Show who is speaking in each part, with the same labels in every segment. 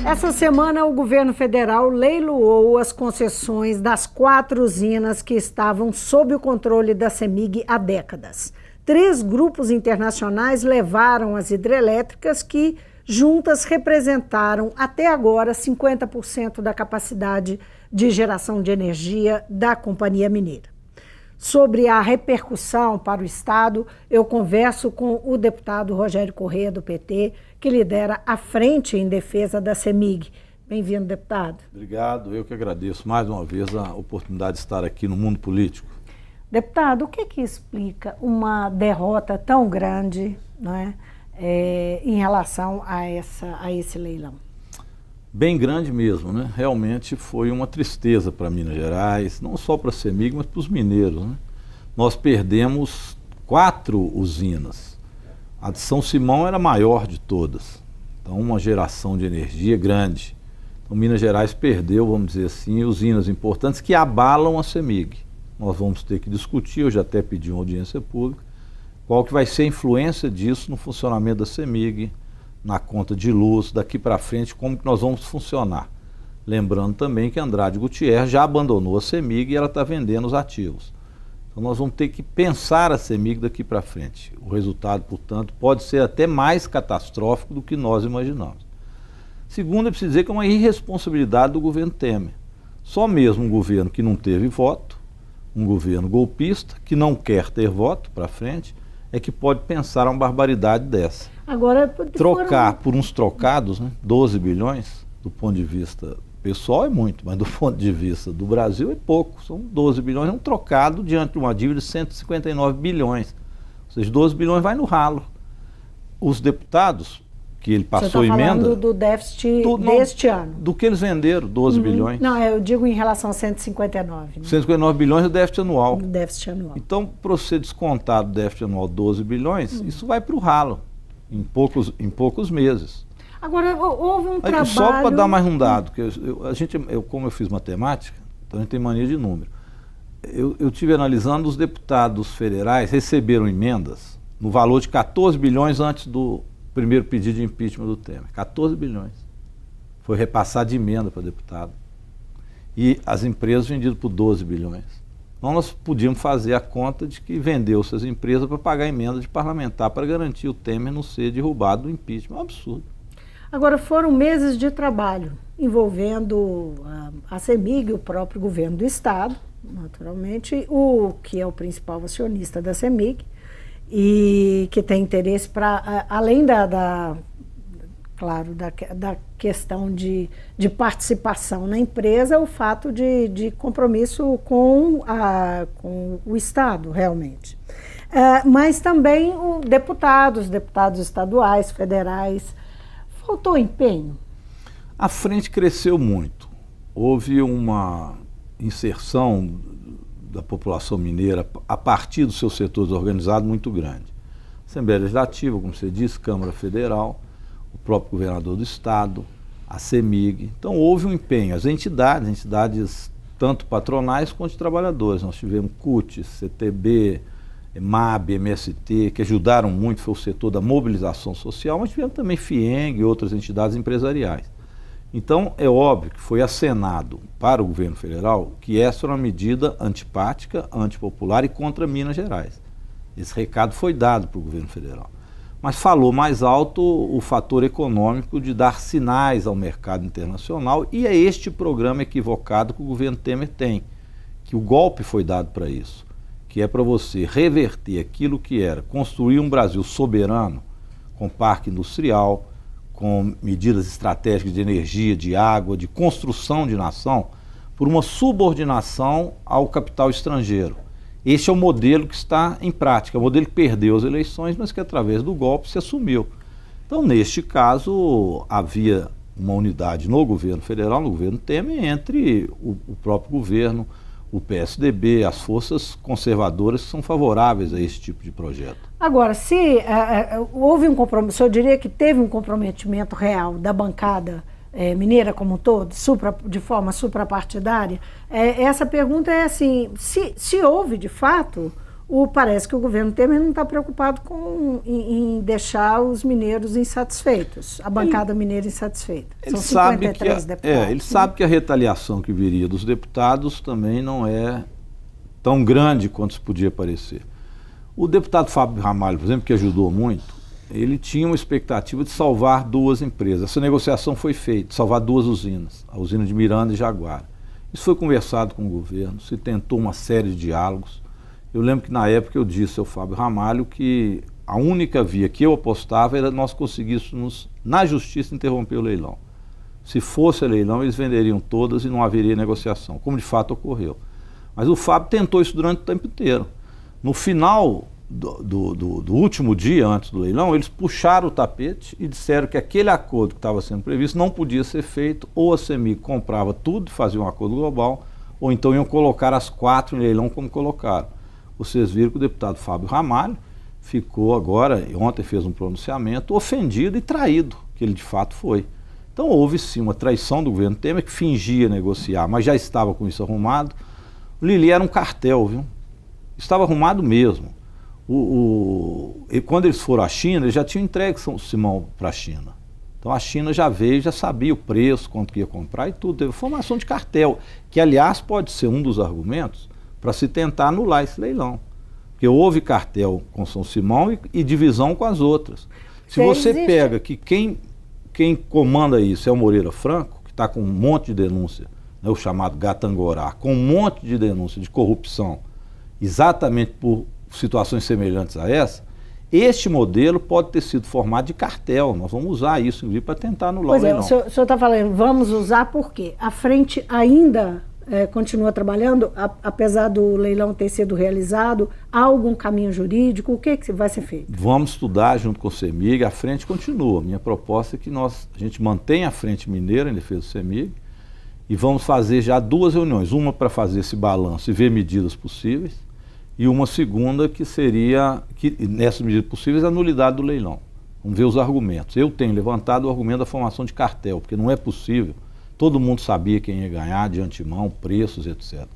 Speaker 1: Essa semana, o governo federal leiloou as concessões das 4 usinas que estavam sob o controle da CEMIG há décadas. 3 grupos internacionais levaram as hidrelétricas que, juntas, representaram até agora 50% da capacidade de geração de energia da Companhia Mineira. Sobre a repercussão para o Estado, eu converso com o deputado Rogério Corrêa, do PT, que lidera a frente em defesa da CEMIG. Bem-vindo, deputado.
Speaker 2: Obrigado, eu que agradeço mais uma vez a oportunidade de estar aqui no mundo político.
Speaker 1: Deputado, o que explica uma derrota tão grande, né, em relação a esse leilão?
Speaker 2: Bem grande mesmo, né? Realmente foi uma tristeza para Minas Gerais, não só para a CEMIG, mas para os mineiros, né? Nós perdemos 4 usinas. A de São Simão era a maior de todas, então uma geração de energia grande. Então Minas Gerais perdeu, vamos dizer assim, usinas importantes que abalam a CEMIG. Nós vamos ter que discutir, eu já até pedi uma audiência pública, qual que vai ser a influência disso no funcionamento da CEMIG, na conta de luz, daqui para frente, como que nós vamos funcionar. Lembrando também que Andrade Gutierrez já abandonou a CEMIG e ela está vendendo os ativos. Então nós vamos ter que pensar a CEMIG daqui para frente. O resultado, portanto, pode ser até mais catastrófico do que nós imaginamos. Segundo, é preciso dizer que é uma irresponsabilidade do governo Temer. Só mesmo um governo que não teve voto, um governo golpista, que não quer ter voto para frente, é que pode pensar uma barbaridade dessa.
Speaker 1: Agora,
Speaker 2: trocar por uns trocados, né, 12 bilhões, do ponto de vista pessoal é muito, mas do ponto de vista do Brasil é pouco. São 12 bilhões, é um trocado diante de uma dívida de 159 bilhões. Ou seja, 12 bilhões vai no ralo. Os deputados, que ele passou
Speaker 1: emenda... Você está falando do déficit deste ano.
Speaker 2: Do que eles venderam, 12 bilhões.
Speaker 1: Não, eu digo em relação a 159. Né?
Speaker 2: 159 bilhões é o déficit anual.
Speaker 1: O déficit anual.
Speaker 2: Então, para você descontar do déficit anual 12 bilhões, isso vai para o ralo, em poucos meses.
Speaker 1: Agora, houve um trabalho...
Speaker 2: Só para dar mais um dado, que como eu fiz matemática, então a gente tem mania de número. Eu estive analisando, os deputados federais receberam emendas no valor de 14 bilhões antes do primeiro pedido de impeachment do Temer. 14 bilhões. Foi repassado de emenda para deputado. E as empresas vendidas por 12 bilhões. Então nós podíamos fazer a conta de que vendeu-se as empresas para pagar a emenda de parlamentar para garantir o Temer não ser derrubado do impeachment. É um absurdo.
Speaker 1: Agora, foram meses de trabalho envolvendo a CEMIG, o próprio governo do Estado, naturalmente, que é o principal acionista da CEMIG, e que tem interesse para, além da questão de participação na empresa, o fato de compromisso com o Estado, realmente. Mas também deputados estaduais, federais. Faltou empenho?
Speaker 2: A frente cresceu muito. Houve uma inserção da população mineira a partir dos seus setores organizados muito grande. Assembleia Legislativa, como você disse, Câmara Federal, o próprio governador do Estado, a CEMIG. Então houve um empenho. As entidades tanto patronais quanto de trabalhadores. Nós tivemos CUT, CTB, MAB, MST, que ajudaram muito, foi o setor da mobilização social, mas tivemos também FIENG e outras entidades empresariais. Então, é óbvio que foi acenado para o governo federal que essa era uma medida antipática, antipopular e contra Minas Gerais. Esse recado foi dado para o governo federal. Mas falou mais alto o fator econômico de dar sinais ao mercado internacional, e é este programa equivocado que o governo Temer tem, que o golpe foi dado para isso, que é para você reverter aquilo que era construir um Brasil soberano, com parque industrial, com medidas estratégicas de energia, de água, de construção de nação, por uma subordinação ao capital estrangeiro. Este é o modelo que está em prática, o modelo que perdeu as eleições, mas que através do golpe se assumiu. Então, neste caso, havia uma unidade no governo federal, no governo Temer, entre o próprio governo, o PSDB, as forças conservadoras que são favoráveis a esse tipo de projeto.
Speaker 1: Agora, se houve um compromisso, eu diria que teve um comprometimento real da bancada mineira como um todo, de forma suprapartidária, essa pergunta é assim, se houve de fato Parece que o governo Temer não está preocupado em deixar os mineiros insatisfeitos, a bancada mineira insatisfeita.
Speaker 2: Ele
Speaker 1: São
Speaker 2: sabe
Speaker 1: 53 deputados.
Speaker 2: ele sabe que a retaliação que viria dos deputados também não é tão grande quanto se podia parecer. O deputado Fábio Ramalho, por exemplo, que ajudou muito, ele tinha uma expectativa de salvar 2 empresas. Essa negociação foi feita, salvar 2 usinas, a usina de Miranda e Jaguara. Isso foi conversado com o governo, se tentou uma série de diálogos. Eu lembro que na época eu disse ao Fábio Ramalho que a única via que eu apostava era nós conseguíssemos, na justiça, interromper o leilão. Se fosse leilão, eles venderiam todas e não haveria negociação, como de fato ocorreu. Mas o Fábio tentou isso durante o tempo inteiro. No final do último dia antes do leilão, eles puxaram o tapete e disseram que aquele acordo que estava sendo previsto não podia ser feito, ou a CEMIG comprava tudo e fazia um acordo global, ou então iam colocar as 4 em leilão como colocaram. Vocês viram que o deputado Fábio Ramalho ficou agora, ontem fez um pronunciamento, ofendido e traído, que ele de fato foi. Então houve sim uma traição do governo Temer, que fingia negociar, mas já estava com isso arrumado. O Lili era um cartel, viu? Estava arrumado mesmo. E quando eles foram à China, eles já tinham entregue São Simão para a China. Então a China já veio, já sabia o preço, quanto que ia comprar e tudo. Teve formação de cartel, que aliás pode ser um dos argumentos para se tentar anular esse leilão. Porque houve cartel com São Simão e divisão com as outras. Se você pega que quem comanda isso é o Moreira Franco, que está com um monte de denúncia, né, o chamado Gatangorá, com um monte de denúncia de corrupção, exatamente por situações semelhantes a essa, este modelo pode ter sido formado de cartel. Nós vamos usar isso, inclusive, para tentar anular o leilão.
Speaker 1: O senhor está falando, vamos usar por quê? A frente ainda continua trabalhando, apesar do leilão ter sido realizado, há algum caminho jurídico? O que vai ser feito?
Speaker 2: Vamos estudar junto com o CEMIG, a frente continua. Minha proposta é que a gente mantenha a frente mineira em defesa do CEMIG e vamos fazer já 2 reuniões, uma para fazer esse balanço e ver medidas possíveis, e uma segunda que seria, nessas medidas possíveis, a nulidade do leilão. Vamos ver os argumentos. Eu tenho levantado o argumento da formação de cartel, porque não é possível. Todo mundo sabia quem ia ganhar de antemão, preços, etc.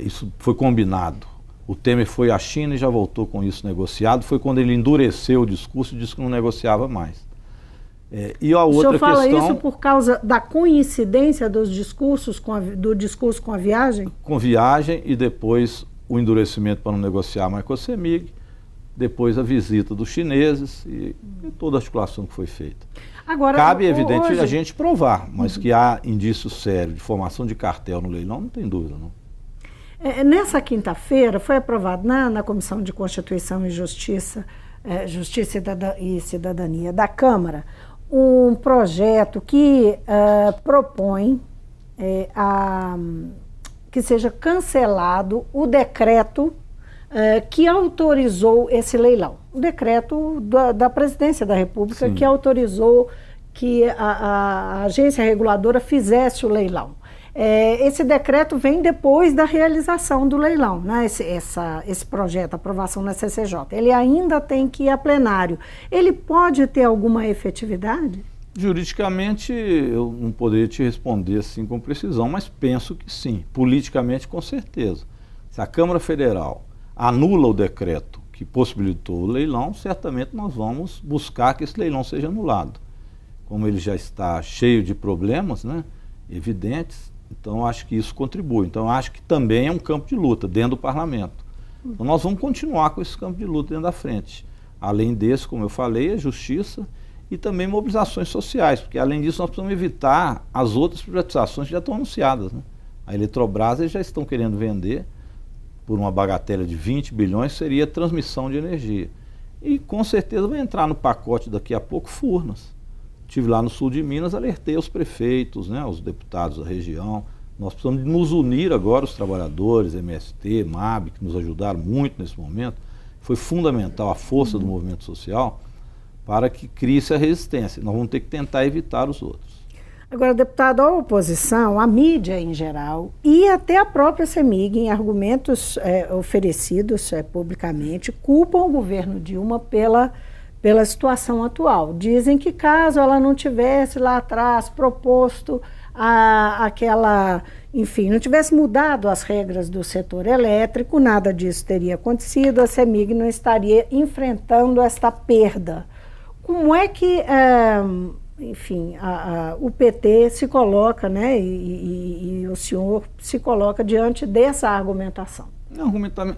Speaker 2: Isso foi combinado. O Temer foi à China e já voltou com isso negociado. Foi quando ele endureceu o discurso e disse que não negociava mais. E a outra
Speaker 1: questão... O senhor fala
Speaker 2: questão,
Speaker 1: isso por causa da coincidência dos discursos do discurso com a viagem?
Speaker 2: Com viagem e depois o endurecimento para não negociar mais com a CEMIG, depois a visita dos chineses e toda a articulação que foi feita.
Speaker 1: Agora,
Speaker 2: cabe, evidente, a gente provar, mas que há indício sério de formação de cartel no leilão, não tem dúvida, não.
Speaker 1: Nessa quinta-feira foi aprovado na Comissão de Constituição e Justiça, Justiça e Cidadania da Câmara, um projeto que propõe que seja cancelado o decreto que autorizou esse leilão. O decreto da Presidência da República, sim, que autorizou que a agência reguladora fizesse o leilão. Esse decreto vem depois da realização do leilão, né? Esse projeto, aprovação na CCJ. Ele ainda tem que ir a plenário. Ele pode ter alguma efetividade?
Speaker 2: Juridicamente, eu não poderia te responder assim com precisão, mas penso que sim. Politicamente, com certeza. Se a Câmara Federal anula o decreto que possibilitou o leilão, certamente nós vamos buscar que esse leilão seja anulado. Como ele já está cheio de problemas, né, evidentes, então acho que isso contribui. Então acho que também é um campo de luta dentro do parlamento. Então nós vamos continuar com esse campo de luta dentro da frente. Além desse, como eu falei, a justiça e também mobilizações sociais, porque além disso nós precisamos evitar as outras privatizações que já estão anunciadas, né? A Eletrobras eles já estão querendo vender por uma bagatela de 20 bilhões, seria transmissão de energia. E com certeza vai entrar no pacote daqui a pouco Furnas. Estive lá no sul de Minas, alertei os prefeitos, né, os deputados da região. Nós precisamos de nos unir agora, os trabalhadores, MST, MAB, que nos ajudaram muito nesse momento. Foi fundamental a força do movimento social para que crie-se a resistência. Nós vamos ter que tentar evitar os outros.
Speaker 1: Agora, deputado, a oposição, a mídia em geral e até a própria CEMIG, em argumentos oferecidos publicamente, culpam o governo Dilma pela situação atual. Dizem que caso ela não tivesse lá atrás proposto enfim, não tivesse mudado as regras do setor elétrico, nada disso teria acontecido, a CEMIG não estaria enfrentando esta perda. Como é que, enfim, o PT se coloca, né, e o senhor se coloca diante dessa argumentação?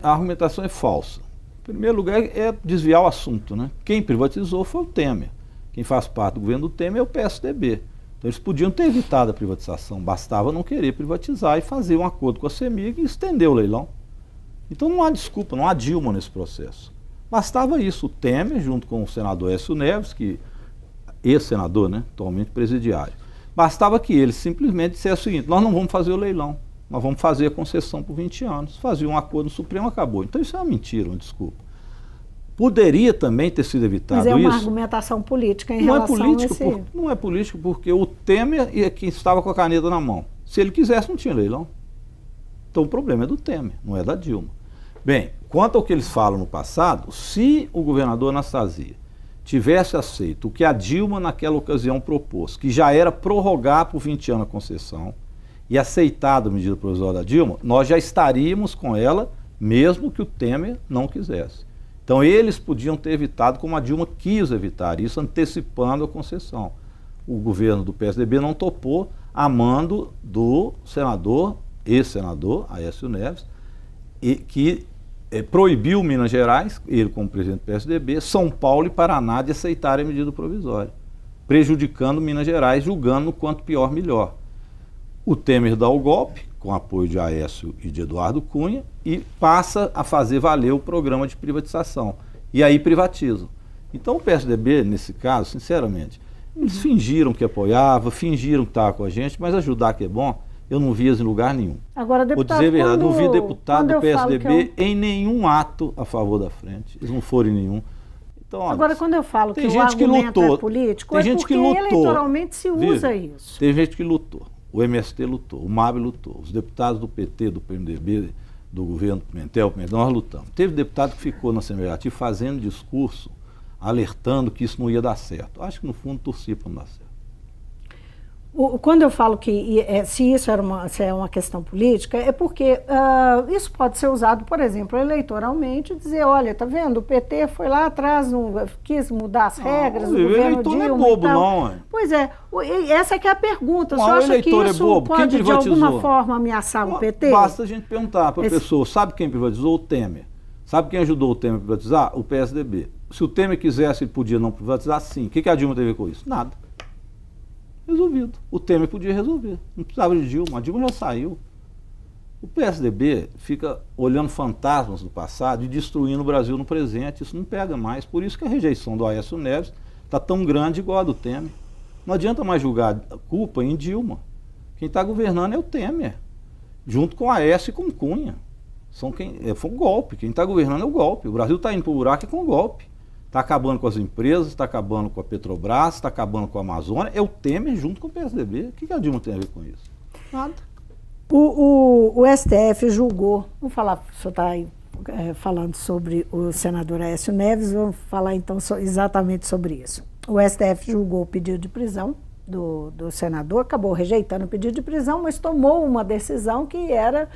Speaker 2: A argumentação é falsa. Em primeiro lugar, é desviar o assunto, né? Quem privatizou foi o Temer. Quem faz parte do governo do Temer é o PSDB. Então eles podiam ter evitado a privatização, bastava não querer privatizar e fazer um acordo com a CEMIG e estender o leilão. Então não há desculpa, não há Dilma nesse processo. Bastava isso, o Temer, junto com o senador Aécio Neves, que ex-senador, né, atualmente presidiário, bastava que ele simplesmente dissesse o seguinte: nós não vamos fazer o leilão, nós vamos fazer a concessão por 20 anos. Fazia um acordo no Supremo, acabou. Então isso é uma mentira, uma desculpa. Poderia também ter sido evitado isso.
Speaker 1: Mas é uma argumentação política em relação a esse...
Speaker 2: Não é político porque o Temer é quem estava com a caneta na mão. Se ele quisesse, não tinha leilão. Então o problema é do Temer, não é da Dilma. Bem, quanto ao que eles falam no passado, se o governador Anastasia tivesse aceito o que a Dilma naquela ocasião propôs, que já era prorrogar por 20 anos a concessão, e aceitado a medida provisória da Dilma, nós já estaríamos com ela, mesmo que o Temer não quisesse. Então eles podiam ter evitado, como a Dilma quis evitar isso, antecipando a concessão. O governo do PSDB não topou, a mando do senador, ex-senador, Aécio Neves, que proibiu Minas Gerais, ele como presidente do PSDB, São Paulo e Paraná de aceitarem a medida provisória, prejudicando Minas Gerais, julgando quanto pior, melhor. O Temer dá o golpe, com apoio de Aécio e de Eduardo Cunha, e passa a fazer valer o programa de privatização. E aí privatizam. Então o PSDB, nesse caso, sinceramente, eles fingiram que apoiava, fingiram que estava com a gente, mas ajudar que é bom, eu não vi em lugar nenhum.
Speaker 1: Agora, deputado,
Speaker 2: vou dizer a verdade, não vi deputado do PSDB em nenhum ato a favor da frente. Eles não foram em nenhum. Então, olha,
Speaker 1: agora, quando eu falo que o argumento é político, é porque eleitoralmente se usa isso.
Speaker 2: Tem gente que lutou. O MST lutou, o MAB lutou, os deputados do PT, do PMDB, do governo Pimentel, nós lutamos. Teve deputado que ficou na Assembleia Legislativa fazendo discurso, alertando que isso não ia dar certo. Acho que no fundo torcia para não dar certo.
Speaker 1: Quando eu falo que se isso é uma questão política, é porque isso pode ser usado, por exemplo, eleitoralmente, dizer, olha, tá vendo, o PT foi lá atrás, quis mudar as regras, o governo Dilma
Speaker 2: não é bobo, não.
Speaker 1: Pois é, essa é que é a pergunta. Você acha que isso pode, de alguma forma, ameaçar o PT?
Speaker 2: Basta a gente perguntar para a pessoa, sabe quem privatizou? O Temer. Sabe quem ajudou o Temer a privatizar? O PSDB. Se o Temer quisesse, ele podia não privatizar? Sim. O que a Dilma teve com isso? Nada. Resolvido. O Temer podia resolver. Não precisava de Dilma. A Dilma já saiu. O PSDB fica olhando fantasmas do passado e destruindo o Brasil no presente. Isso não pega mais. Por isso que a rejeição do Aécio Neves está tão grande igual a do Temer. Não adianta mais julgar a culpa em Dilma. Quem está governando é o Temer, junto com Aécio e com Cunha. Foi um golpe. Quem está governando é o golpe. O Brasil está indo para o buraco com o golpe. Está acabando com as empresas, está acabando com a Petrobras, está acabando com a Amazônia. É o Temer junto com o PSDB. O que a Dilma tem a ver com isso? Nada.
Speaker 1: O STF julgou, vamos falar, o senhor está aí falando sobre o senador Aécio Neves, vamos falar então exatamente sobre isso. O STF julgou o pedido de prisão do senador, acabou rejeitando o pedido de prisão, mas tomou uma decisão que era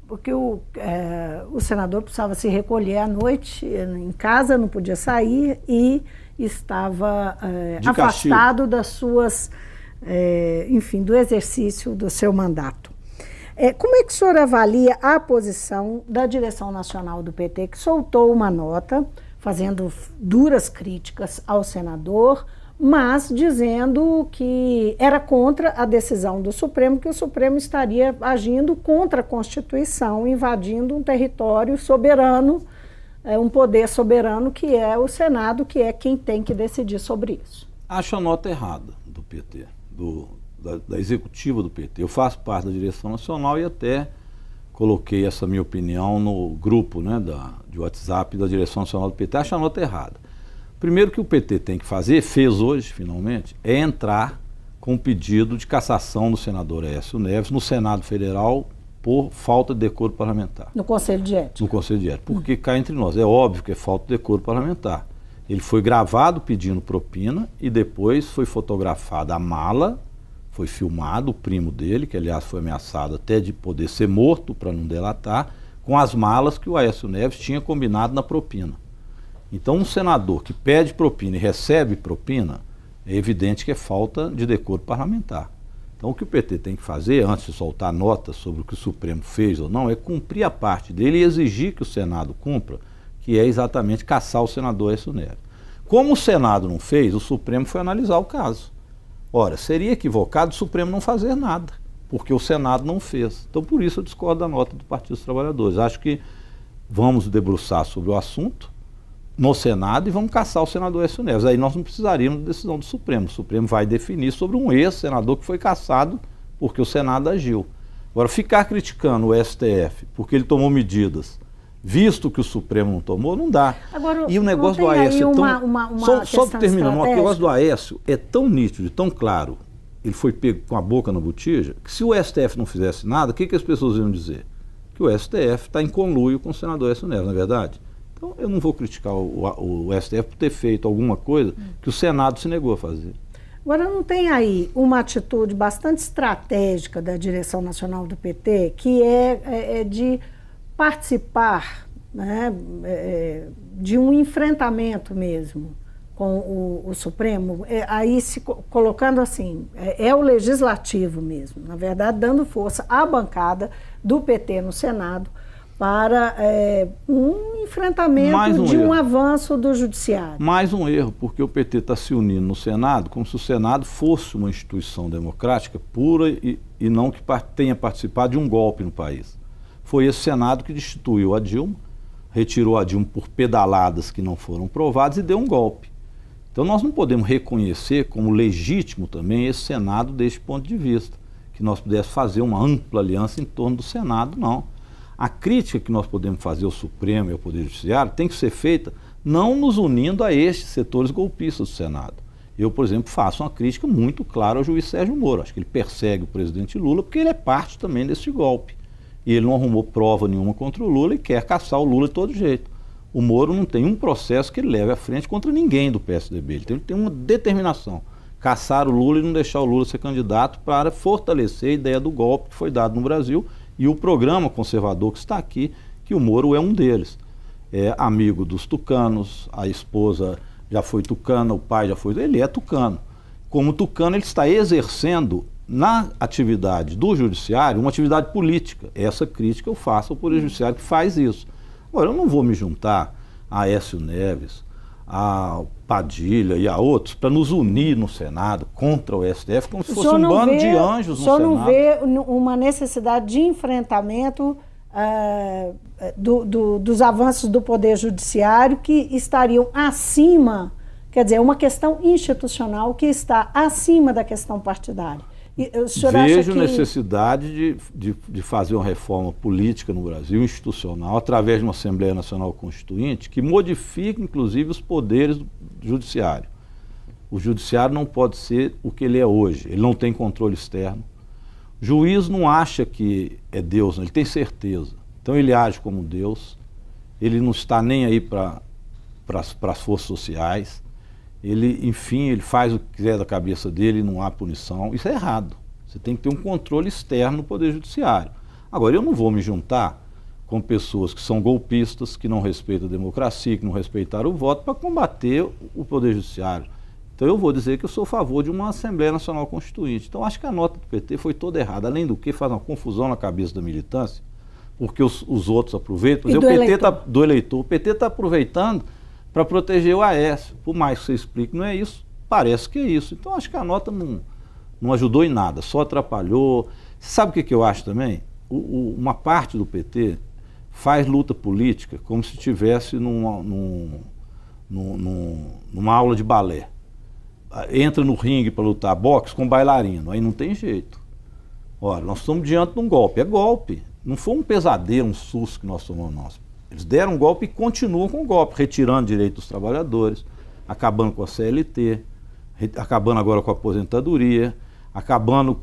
Speaker 1: porque o senador precisava se recolher à noite em casa, não podia sair e estava afastado das suas, enfim, do exercício do seu mandato. Como é que o senhor avalia a posição da direção nacional do PT, que soltou uma nota fazendo duras críticas ao senador, mas dizendo que era contra a decisão do Supremo, que o Supremo estaria agindo contra a Constituição, invadindo um território soberano, um poder soberano que é o Senado, que é quem tem que decidir sobre isso?
Speaker 2: Acho a nota errada do PT, da executiva do PT. Eu faço parte da direção nacional e até coloquei essa minha opinião no grupo, né, de WhatsApp da direção nacional do PT. Acho a nota errada. Primeiro que o PT tem que fazer, fez hoje, finalmente, é entrar com um pedido de cassação do senador Aécio Neves no Senado Federal por falta de decoro parlamentar.
Speaker 1: No Conselho de Ética.
Speaker 2: No Conselho de Ética. Porque cá entre nós, é óbvio que é falta de decoro parlamentar. Ele foi gravado pedindo propina e depois foi fotografada a mala foi filmado o primo dele, que aliás foi ameaçado até de poder ser morto para não delatar, com as malas que o Aécio Neves tinha combinado na propina. Então um senador que pede propina e recebe propina, é evidente que é falta de decoro parlamentar. Então o que o PT tem que fazer, antes de soltar notas sobre o que o Supremo fez ou não, é cumprir a parte dele e exigir que o Senado cumpra, que é exatamente caçar o senador Aécio Neves. Como o Senado não fez, o Supremo foi analisar o caso. Ora, seria equivocado o Supremo não fazer nada, porque o Senado não fez. Então, por isso eu discordo da nota do Partido dos Trabalhadores. Acho que vamos debruçar sobre o assunto no Senado e vamos caçar o senador Aécio Neves. Aí nós não precisaríamos de decisão do Supremo. O Supremo vai definir sobre um ex-senador que foi caçado porque o Senado agiu. Agora, ficar criticando o STF porque ele tomou medidas, visto que o Supremo não tomou, não dá.
Speaker 1: Agora,
Speaker 2: e o negócio do Aécio é tão... Só terminando, o negócio do Aécio é tão nítido, tão claro, ele foi pego com a boca na botija, que se o STF não fizesse nada, o que as pessoas iam dizer? Que o STF está em conluio com o senador Aécio Neves, não é verdade? Então eu não vou criticar o STF por ter feito alguma coisa que o Senado se negou a fazer.
Speaker 1: Agora, não tem aí uma atitude bastante estratégica da direção nacional do PT, que é de participar, né, de um enfrentamento mesmo com o Supremo, aí se colocando assim, é o legislativo mesmo, na verdade dando força à bancada do PT no Senado para um enfrentamento de um avanço do judiciário.
Speaker 2: Mais um erro, porque o PT está se unindo no Senado como se o Senado fosse uma instituição democrática pura e não que tenha participado de um golpe no país. Foi esse Senado que destituiu a Dilma, retirou a Dilma por pedaladas que não foram provadas e deu um golpe. Então nós não podemos reconhecer como legítimo também esse Senado deste ponto de vista, que nós pudéssemos fazer uma ampla aliança em torno do Senado, não. A crítica que nós podemos fazer ao Supremo e ao Poder Judiciário tem que ser feita não nos unindo a estes setores golpistas do Senado. Eu, por exemplo, faço uma crítica muito clara ao juiz Sérgio Moro. Acho que ele persegue o presidente Lula porque ele é parte também desse golpe. E ele não arrumou prova nenhuma contra o Lula e quer caçar o Lula de todo jeito. O Moro não tem um processo que ele leve à frente contra ninguém do PSDB. Ele tem uma determinação. Caçar o Lula e não deixar o Lula ser candidato para fortalecer a ideia do golpe que foi dado no Brasil e o programa conservador que está aqui, que o Moro é um deles. É amigo dos tucanos, a esposa já foi tucana, o pai já foi... Ele é tucano. Como tucano, ele está exercendo na atividade do judiciário uma atividade política. Essa crítica eu faço ao Poder Judiciário que faz isso. Agora, eu não vou me juntar a Aécio Neves, a Padilha e a outros para nos unir no Senado contra o STF como se fosse um bando de anjos no Senado.
Speaker 1: O senhor não vê uma necessidade de enfrentamento dos avanços do Poder Judiciário que estariam acima, quer dizer, uma questão institucional que está acima da questão partidária?
Speaker 2: Vejo necessidade de fazer uma reforma política no Brasil, institucional, através de uma Assembleia Nacional Constituinte, que modifique, inclusive, os poderes do judiciário. O judiciário não pode ser o que ele é hoje, ele não tem controle externo. O juiz não acha que é Deus, ele tem certeza. Então ele age como Deus, ele não está nem aí para as forças sociais. Ele, enfim, ele faz o que quiser da cabeça dele e não há punição. Isso é errado. Você tem que ter um controle externo no Poder Judiciário. Agora, eu não vou me juntar com pessoas que são golpistas, que não respeitam a democracia, que não respeitaram o voto, para combater o Poder Judiciário. Então eu vou dizer que eu sou a favor de uma Assembleia Nacional Constituinte. Então acho que a nota do PT foi toda errada. Além do que, faz uma confusão na cabeça da militância, porque os outros aproveitam. O PT está aproveitando para proteger o Aécio. Por mais que você explique, não é isso, parece que é isso. Então acho que a nota não ajudou em nada, só atrapalhou. Sabe o que eu acho também? Uma parte do PT faz luta política como se estivesse numa aula de balé. Entra no ringue para lutar boxe com bailarino, aí não tem jeito. Ora, nós estamos diante de um golpe, é golpe. Não foi um pesadelo, um susto que nós tomamos nós. Eles deram um golpe e continuam com o golpe, retirando direito dos trabalhadores, acabando com a CLT, acabando agora com a aposentadoria, acabando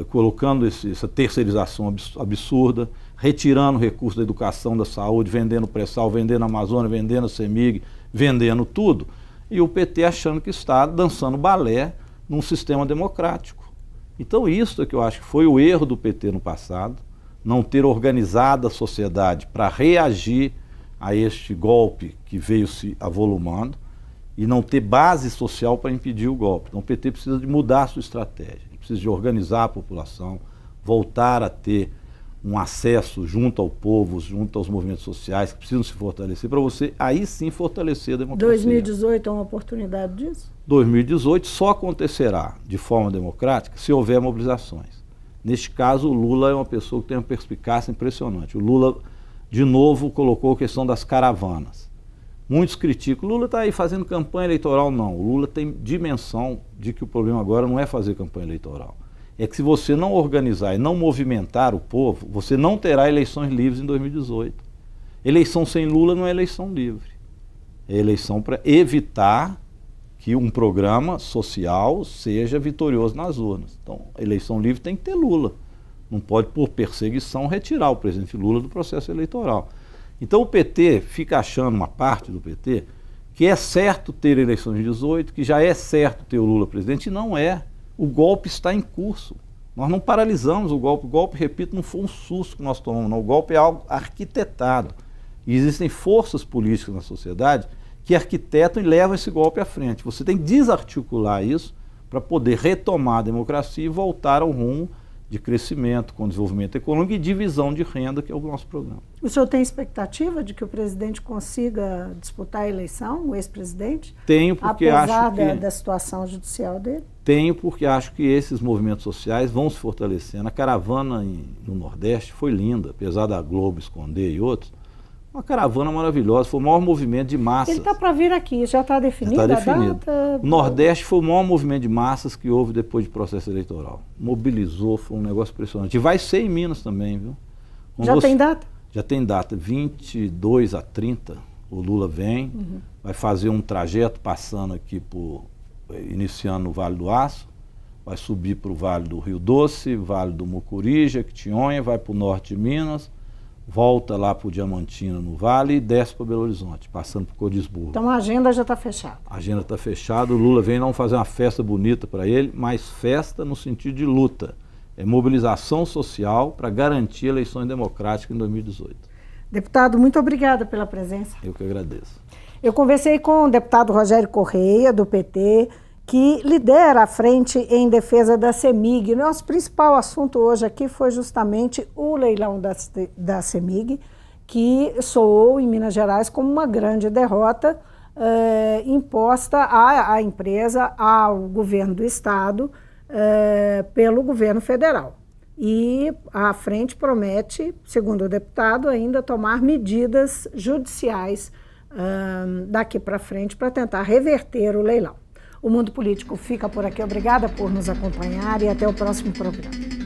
Speaker 2: colocando essa terceirização absurda, retirando recursos da educação, da saúde, vendendo pré-sal, vendendo a Amazônia, vendendo a CEMIG, vendendo tudo. E o PT achando que está dançando balé num sistema democrático. Então isso é que eu acho que foi o erro do PT no passado, não ter organizado a sociedade para reagir a este golpe que veio se avolumando e não ter base social para impedir o golpe. Então o PT precisa de mudar a sua estratégia, precisa de organizar a população, voltar a ter um acesso junto ao povo, junto aos movimentos sociais que precisam se fortalecer, para você aí sim fortalecer a democracia.
Speaker 1: 2018 é uma oportunidade disso?
Speaker 2: 2018 só acontecerá de forma democrática se houver mobilizações. Neste caso, o Lula é uma pessoa que tem uma perspicácia impressionante. O Lula, de novo, colocou a questão das caravanas. Muitos criticam, o Lula está aí fazendo campanha eleitoral. Não, o Lula tem dimensão de que o problema agora não é fazer campanha eleitoral. É que se você não organizar e não movimentar o povo, você não terá eleições livres em 2018. Eleição sem Lula não é eleição livre. É eleição para evitar que um programa social seja vitorioso nas urnas. Então, a eleição livre tem que ter Lula. Não pode, por perseguição, retirar o presidente Lula do processo eleitoral. Então, o PT fica achando, uma parte do PT, que é certo ter eleições em 2018, que já é certo ter o Lula presidente, e não é. O golpe está em curso. Nós não paralisamos o golpe. O golpe, repito, não foi um susto que nós tomamos, não. O golpe é algo arquitetado. E existem forças políticas na sociedade que arquitetam e levam esse golpe à frente. Você tem que desarticular isso para poder retomar a democracia e voltar ao rumo de crescimento, com desenvolvimento econômico e divisão de renda, que é o nosso programa.
Speaker 1: O senhor tem expectativa de que o presidente consiga disputar a eleição, o ex-presidente?
Speaker 2: Tenho, porque acho que...
Speaker 1: da situação judicial dele?
Speaker 2: Tenho, porque acho que esses movimentos sociais vão se fortalecendo. A caravana no Nordeste foi linda, apesar da Globo esconder e outros. Uma caravana maravilhosa, foi o maior movimento de massas.
Speaker 1: Ele está para vir aqui, já está definido a data?
Speaker 2: O Nordeste foi o maior movimento de massas que houve depois do processo eleitoral. Mobilizou, foi um negócio impressionante. E vai ser em Minas também, viu?
Speaker 1: Tem data?
Speaker 2: Já tem data, 22 a 30, o Lula vem, vai fazer um trajeto passando aqui, iniciando no Vale do Aço, vai subir para o Vale do Rio Doce, Vale do Mucuri, Jequitinhonha, vai para o norte de Minas, volta lá para o Diamantina no Vale e desce para Belo Horizonte, passando por Cordisburgo.
Speaker 1: Então a agenda já está fechada?
Speaker 2: A agenda está fechada, o Lula vem não fazer uma festa bonita para ele, mas festa no sentido de luta. É mobilização social para garantir eleições democráticas em 2018.
Speaker 1: Deputado, muito obrigada pela presença.
Speaker 2: Eu que agradeço.
Speaker 1: Eu conversei com o deputado Rogério Correia, do PT, que lidera a frente em defesa da CEMIG. Nosso principal assunto hoje aqui foi justamente o leilão da CEMIG, que soou em Minas Gerais como uma grande derrota imposta à empresa, ao governo do Estado, pelo governo federal. E a frente promete, segundo o deputado, ainda tomar medidas judiciais daqui para frente para tentar reverter o leilão. O Mundo Político fica por aqui. Obrigada por nos acompanhar e até o próximo programa.